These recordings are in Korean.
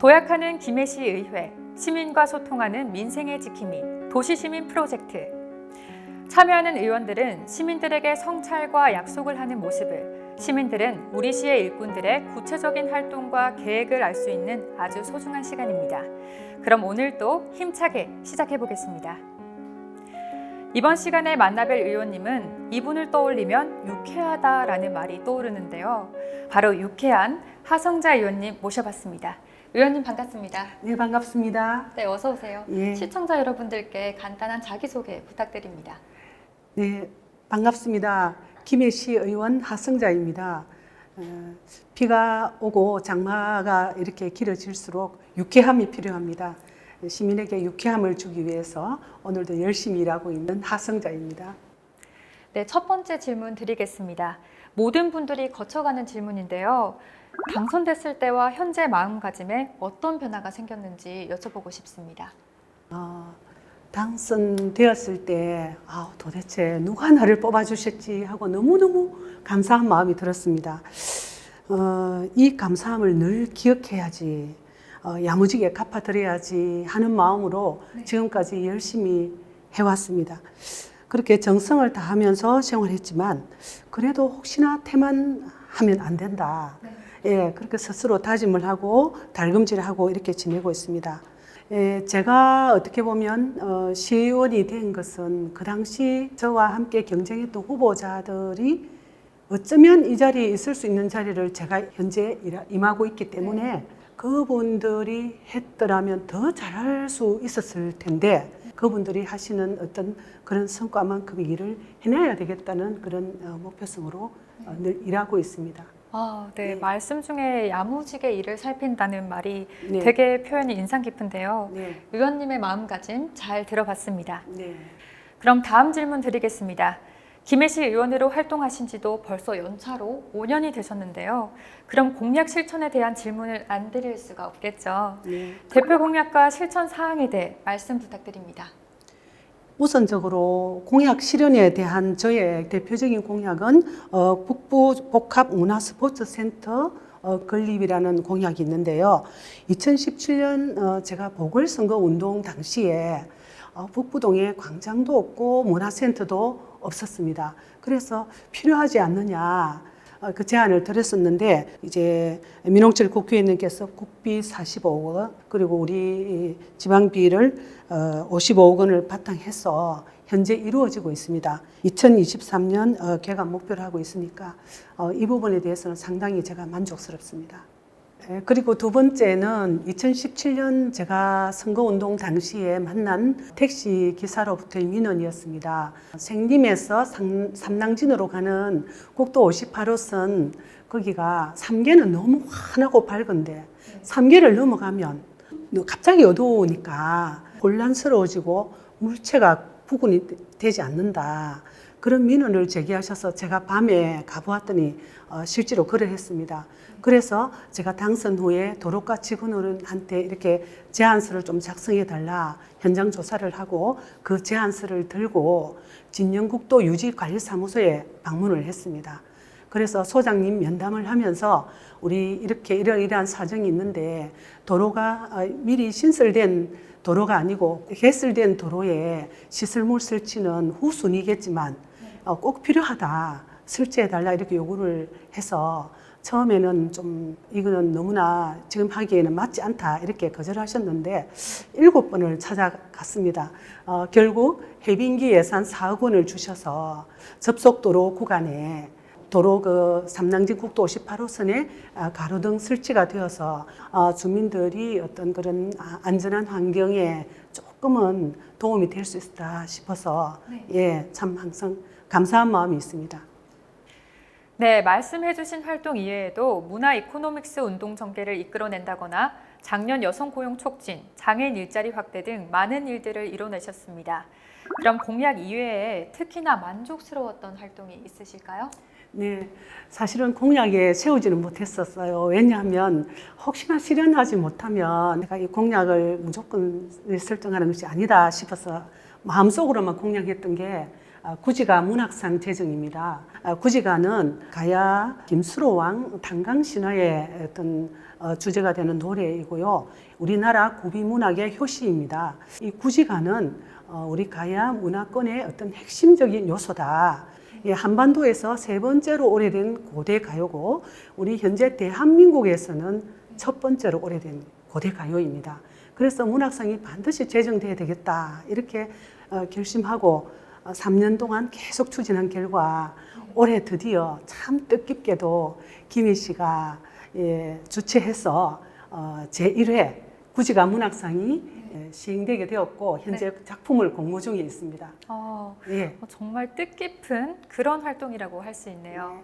도약하는 김해시 의회, 시민과 소통하는 민생의 지킴이, 도시시민 프로젝트. 참여하는 의원들은 시민들에게 성찰과 약속을 하는 모습을, 시민들은 우리 시의 일꾼들의 구체적인 활동과 계획을 알 수 있는 아주 소중한 시간입니다. 그럼 오늘도 힘차게 시작해 보겠습니다. 이번 시간에 만나뵐 의원님은 이분을 떠올리면 유쾌하다라는 말이 떠오르는데요. 바로 유쾌한 하성자 의원님 모셔봤습니다. 의원님 반갑습니다. 네, 반갑습니다. 네, 어서 오세요. 예. 시청자 여러분들께 간단한 자기소개 부탁드립니다. 네, 반갑습니다. 김해시 의원 하성자입니다. 비가 오고 장마가 이렇게 길어질수록 유쾌함이 필요합니다. 시민에게 유쾌함을 주기 위해서 오늘도 열심히 일하고 있는 하성자입니다. 네, 첫 번째 질문 드리겠습니다. 모든 분들이 거쳐가는 질문인데요. 당선됐을 때와 현재 마음가짐에 어떤 변화가 생겼는지 여쭤보고 싶습니다. 당선되었을 때 도대체 누가 나를 뽑아주셨지 하고 너무너무 감사한 마음이 들었습니다. 이 감사함을 늘 기억해야지, 야무지게 갚아드려야지 하는 마음으로 지금까지 열심히 해왔습니다. 그렇게 정성을 다하면서 생활했지만 그래도 혹시나 태만하면 안 된다. 예, 그렇게 스스로 다짐을 하고 달금질하고 이렇게 지내고 있습니다. 예, 제가 어떻게 보면 시의원이 된 것은 그 당시 저와 함께 경쟁했던 후보자들이 어쩌면 이 자리에 있을 수 있는 자리를 제가 현재 임하고 있기 때문에 그분들이 했더라면 더 잘할 수 있었을 텐데 그분들이 하시는 어떤 그런 성과만큼의 일을 해내야 되겠다는 그런 목표성으로 늘 일하고 있습니다. 네. 말씀 중에 야무지게 일을 살핀다는 말이 네. 되게 표현이 인상 깊은데요. 네. 의원님의 마음가짐 잘 들어봤습니다. 네. 그럼 다음 질문 드리겠습니다. 김해시 의원으로 활동하신 지도 벌써 연차로 5년이 되셨는데요. 그럼 공약 실천에 대한 질문을 안 드릴 수가 없겠죠. 네. 대표 공약과 실천 사항에 대해 말씀 부탁드립니다. 우선적으로 공약 실현에 대한 저의 대표적인 공약은 북부 복합 문화 스포츠 센터 건립이라는 공약이 있는데요. 2017년 제가 보궐선거 운동 당시에 북부동에 광장도 없고 문화센터도 없었습니다. 그래서 필요하지 않느냐 그 제안을 드렸었는데 이제 민홍철 국회의원님께서 국비 45억 원 그리고 우리 지방비를 55억 원을 바탕해서 현재 이루어지고 있습니다. 2023년 개관 목표를 하고 있으니까 이 부분에 대해서는 상당히 제가 만족스럽습니다. 그리고 두 번째는 2017년 제가 선거운동 당시에 만난 택시 기사로부터의 민원이었습니다. 생림에서 삼낭진으로 가는 국도 58호선 거기가 3개는 너무 환하고 밝은데 3개를 넘어가면 갑자기 어두우니까 혼란스러워지고 물체가 구분이 되지 않는다. 그런 민원을 제기하셔서 제가 밤에 가보았더니 실제로 그를 했습니다. 그래서 제가 당선 후에 도로가 직원들한테 이렇게 제안서를 좀 작성해 달라 현장 조사를 하고 그 제안서를 들고 진영국도 유지관리사무소에 방문을 했습니다. 그래서 소장님 면담을 하면서 우리 이렇게 이러이러한 사정이 있는데 도로가 미리 신설된 도로가 아니고 개설된 도로에 시설물 설치는 후순위겠지만 꼭 필요하다. 설치해달라 이렇게 요구를 해서 처음에는 좀 이거는 너무나 지금 하기에는 맞지 않다 이렇게 거절하셨는데 7번을 찾아갔습니다. 결국 해빙기 예산 4억 원을 주셔서 접속도로 구간에 도로 그 삼낭진 국도 58호선에 가로등 설치가 되어서 주민들이 어떤 그런 안전한 환경에 조금은 도움이 될 수 있다 싶어서 예, 참 항상 감사한 마음이 있습니다. 네, 말씀해주신 활동 이외에도 문화 이코노믹스 운동 전개를 이끌어낸다거나 장년 여성 고용 촉진, 장애인 일자리 확대 등 많은 일들을 이뤄내셨습니다. 그럼 공약 이외에 특히나 만족스러웠던 활동이 있으실까요? 네, 사실은 공약에 세우지는 못했었어요. 왜냐하면 혹시나 실현하지 못하면 내가 이 공약을 무조건 설정하는 것이 아니다 싶어서 마음속으로만 공약했던 게 구지가 문학상 제정입니다. 구지가는 가야 김수로왕 단강신화의 어떤 주제가 되는 노래이고요. 우리나라 구비문학의 효시입니다. 이 구지가는 우리 가야 문화권의 어떤 핵심적인 요소다. 한반도에서 세 번째로 오래된 고대 가요고 우리 현재 대한민국에서는 첫 번째로 오래된 고대 가요입니다. 그래서 문학상이 반드시 제정돼야 되겠다 이렇게 결심하고 3년 동안 계속 추진한 결과 올해 드디어 참 뜻깊게도 김희 씨가 주최해서 제1회 구지가 문학상이 시행되게 되었고 현재 작품을 공모 중에 있습니다. 정말 뜻깊은 그런 활동이라고 할 수 있네요.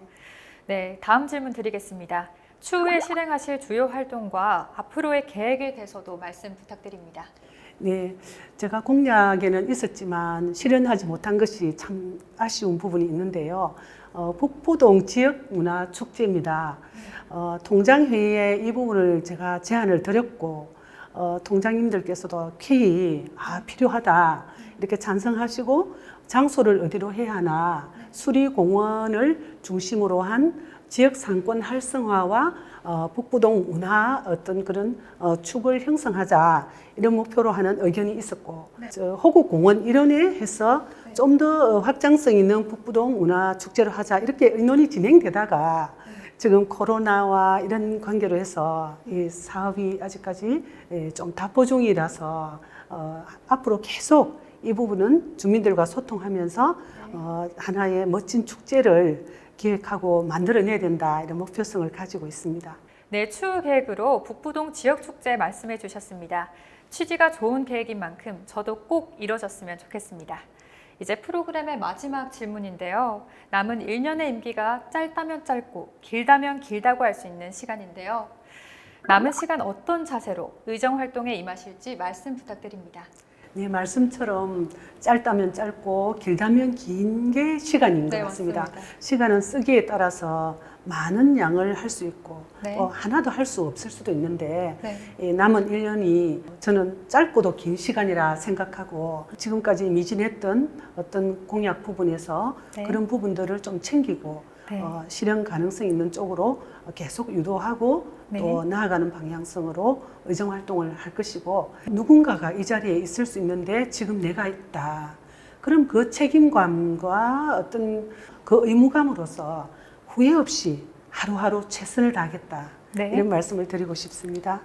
네, 다음 질문 드리겠습니다. 추후에 실행하실 주요 활동과 앞으로의 계획에 대해서도 말씀 부탁드립니다. 네, 제가 공약에는 있었지만 실현하지 못한 것이 참 아쉬운 부분이 있는데요. 북부동 지역문화축제입니다. 통장회의에 이 부분을 제가 제안을 드렸고 통장님들께서도 쾌히 필요하다 이렇게 찬성하시고 장소를 어디로 해야 하나 수리공원을 중심으로 한 지역 상권 활성화와 북부동 문화 어떤 그런 축을 형성하자 이런 목표로 하는 의견이 있었고 호국공원 일원에 해서 좀 더 확장성 있는 북부동 문화 축제를 하자 이렇게 의논이 진행되다가 지금 코로나와 이런 관계로 해서 이 사업이 아직까지 좀 답보 중이라서 앞으로 계속 이 부분은 주민들과 소통하면서 하나의 멋진 축제를 기획하고 만들어내야 된다 이런 목표성을 가지고 있습니다. 네, 추후 계획으로 북부동 지역축제 말씀해 주셨습니다. 취지가 좋은 계획인 만큼 저도 꼭 이뤄졌으면 좋겠습니다. 이제 프로그램의 마지막 질문인데요. 남은 1년의 임기가 짧다면 짧고 길다면 길다고 할 수 있는 시간인데요. 남은 시간 어떤 자세로 의정활동에 임하실지 말씀 부탁드립니다. 네, 말씀처럼 짧다면 짧고 길다면 긴 게 시간인 것 같습니다. 맞습니다. 시간은 쓰기에 따라서 많은 양을 할 수 있고 네. 하나도 할 수 없을 수도 있는데 네. 남은 1년이 저는 짧고도 긴 시간이라 생각하고 지금까지 미진했던 어떤 공약 부분에서 네. 그런 부분들을 좀 챙기고 네. 실현 가능성 있는 쪽으로 계속 유도하고 네. 또 나아가는 방향성으로 의정활동을 할 것이고 누군가가 이 자리에 있을 수 있는데 지금 내가 있다. 그럼 그 책임감과 어떤 그 의무감으로서 후회 없이 하루하루 최선을 다하겠다. 네. 이런 말씀을 드리고 싶습니다.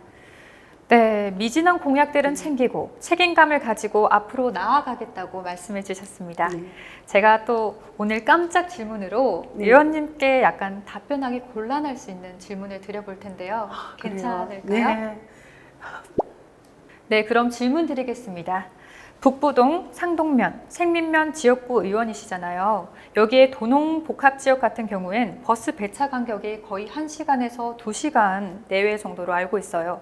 네, 미진한 공약들은 챙기고 책임감을 가지고 앞으로 나아가겠다고 말씀해 주셨습니다. 네. 제가 또 오늘 깜짝 질문으로 네. 의원님께 약간 답변하기 곤란할 수 있는 질문을 드려볼 텐데요. 괜찮을까요? 네. 네, 그럼 질문 드리겠습니다. 북부동, 상동면, 생민면 지역구 의원이시잖아요. 여기에 도농복합지역 같은 경우엔 버스 배차 간격이 거의 1시간에서 2시간 내외 정도로 알고 있어요.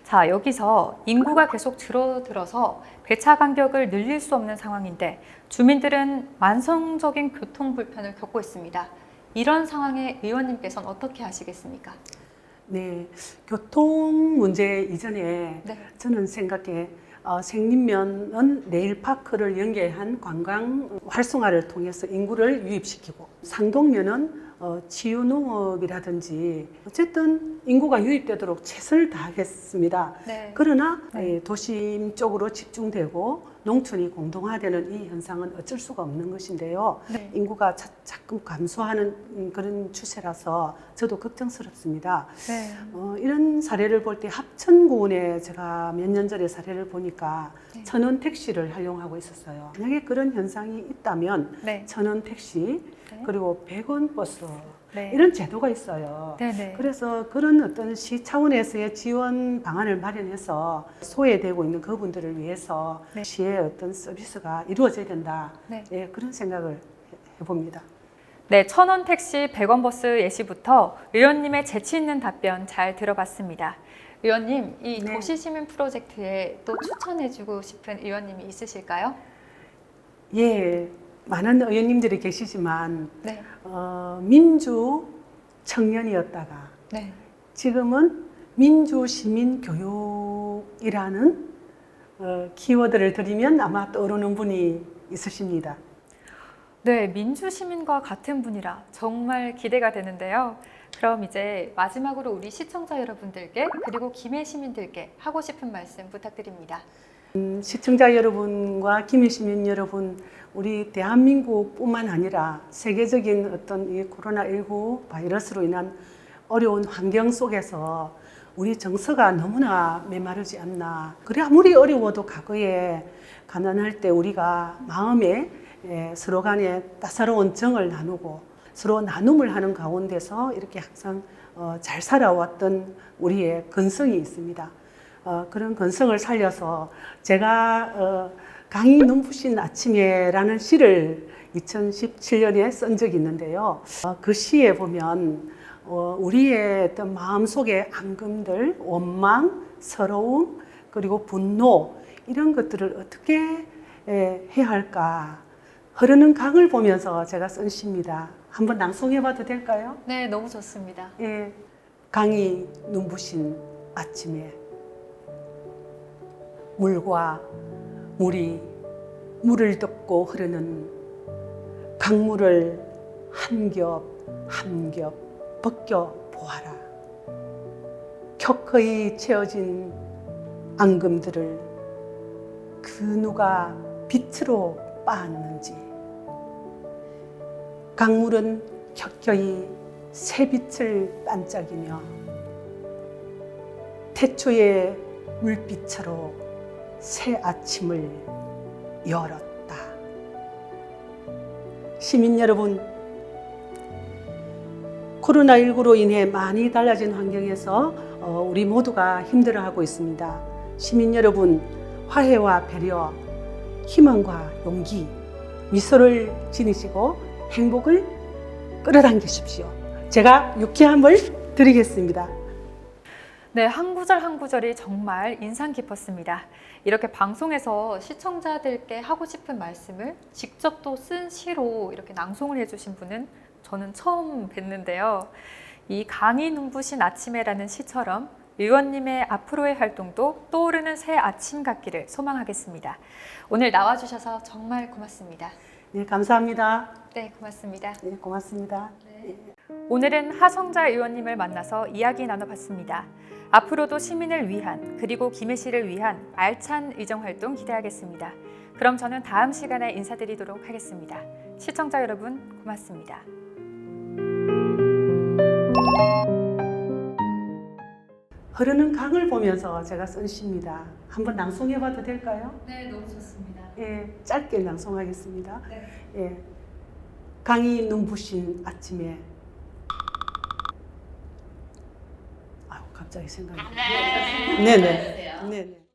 자, 여기서 인구가 계속 줄어들어서 배차 간격을 늘릴 수 없는 상황인데 주민들은 만성적인 교통 불편을 겪고 있습니다. 이런 상황에 의원님께서는 어떻게 하시겠습니까? 네, 교통 문제 이전에 네. 저는 생각해 생림면은 레일파크를 연계한 관광 활성화를 통해서 인구를 유입시키고 상동면은 치유농업이라든지 어쨌든 인구가 유입되도록 최선을 다하겠습니다. 네. 그러나 네. 도심 쪽으로 집중되고 농촌이 공동화되는 이 현상은 어쩔 수가 없는 것인데요. 네. 인구가 자꾸 감소하는 그런 추세라서 저도 걱정스럽습니다. 네. 이런 사례를 볼 때 합천군에 제가 몇 년 전에 사례를 보니까 네. 천원 택시를 활용하고 있었어요. 만약에 그런 현상이 있다면 네. 천원 택시 네. 그리고 100원 버스 네. 이런 제도가 있어요. 네네. 그래서 그런 어떤 시 차원에서의 지원 방안을 마련해서 소외되고 있는 그분들을 위해서 네. 시의 어떤 서비스가 이루어져야 된다. 네. 예, 그런 생각을 해봅니다. 네, 1,000원 택시 100원 버스 예시부터 의원님의 재치 있는 답변 잘 들어봤습니다. 의원님, 이 네. 도시시민 프로젝트에 또 추천해주고 싶은 의원님이 있으실까요? 예, 많은 의원님들이 계시지만 네. 민주 청년이었다가 네. 지금은 민주 시민 교육이라는 키워드를 드리면 아마 떠오르는 분이 있으십니다. 네, 민주시민과 같은 분이라 정말 기대가 되는데요. 그럼 이제 마지막으로 우리 시청자 여러분들께 그리고 김해 시민들께 하고 싶은 말씀 부탁드립니다. 시청자 여러분과 김해 시민 여러분, 우리 대한민국뿐만 아니라 세계적인 어떤 이 코로나19 바이러스로 인한 어려운 환경 속에서 우리 정서가 너무나 메마르지 않나. 그래 아무리 어려워도 과거에 가난할 때 우리가 마음에 서로 간에 따사로운 정을 나누고 서로 나눔을 하는 가운데서 이렇게 항상 잘 살아왔던 우리의 근성이 있습니다. 그런 근성을 살려서 제가 강이 눈부신 아침에라는 시를 2017년에 쓴 적이 있는데요. 그 시에 보면 우리의 어떤 마음속의 앙금들, 원망, 서러움, 그리고 분노 이런 것들을 어떻게 해야 할까? 흐르는 강을 보면서 제가 쓴 시입니다. 한번 낭송해봐도 될까요? 네, 너무 좋습니다. 예, 강이 눈부신 아침에 물과 물이 물을 덮고 흐르는 강물을 한 겹 한 겹 벗겨 보아라. 켜커이 채워진 앙금들을 그 누가 빛으로 빻았는지. 강물은 켜켜이 새빛을 반짝이며 태초의 물빛으로 새 아침을 열었다. 시민 여러분, 코로나19로 인해 많이 달라진 환경에서 우리 모두가 힘들어하고 있습니다. 시민 여러분, 화해와 배려, 희망과 용기, 미소를 지니시고 행복을 끌어당기십시오. 제가 유쾌한 물 드리겠습니다. 네, 한 구절 한 구절이 정말 인상 깊었습니다. 이렇게 방송에서 시청자들께 하고 싶은 말씀을 직접 또 쓴 시로 이렇게 낭송을 해주신 분은 저는 처음 뵀는데요. 이 강이 눈부신 아침에라는 시처럼 의원님의 앞으로의 활동도 떠오르는 새 아침 같기를 소망하겠습니다. 오늘 나와주셔서 정말 고맙습니다. 네, 감사합니다. 네, 고맙습니다. 네, 고맙습니다. 오늘은 하성자 의원님을 만나서 이야기 나눠봤습니다. 앞으로도 시민을 위한 그리고 김해시를 위한 알찬 의정활동 기대하겠습니다. 그럼 저는 다음 시간에 인사드리도록 하겠습니다. 시청자 여러분 고맙습니다. 흐르는 강을 보면서 제가 쓴 시입니다. 한번 낭송해봐도 될까요? 네, 너무 좋습니다. 예, 짧게 낭송하겠습니다. 네. 예, 강이 눈부신 아침에 갑자기 생각이 네네. 네네.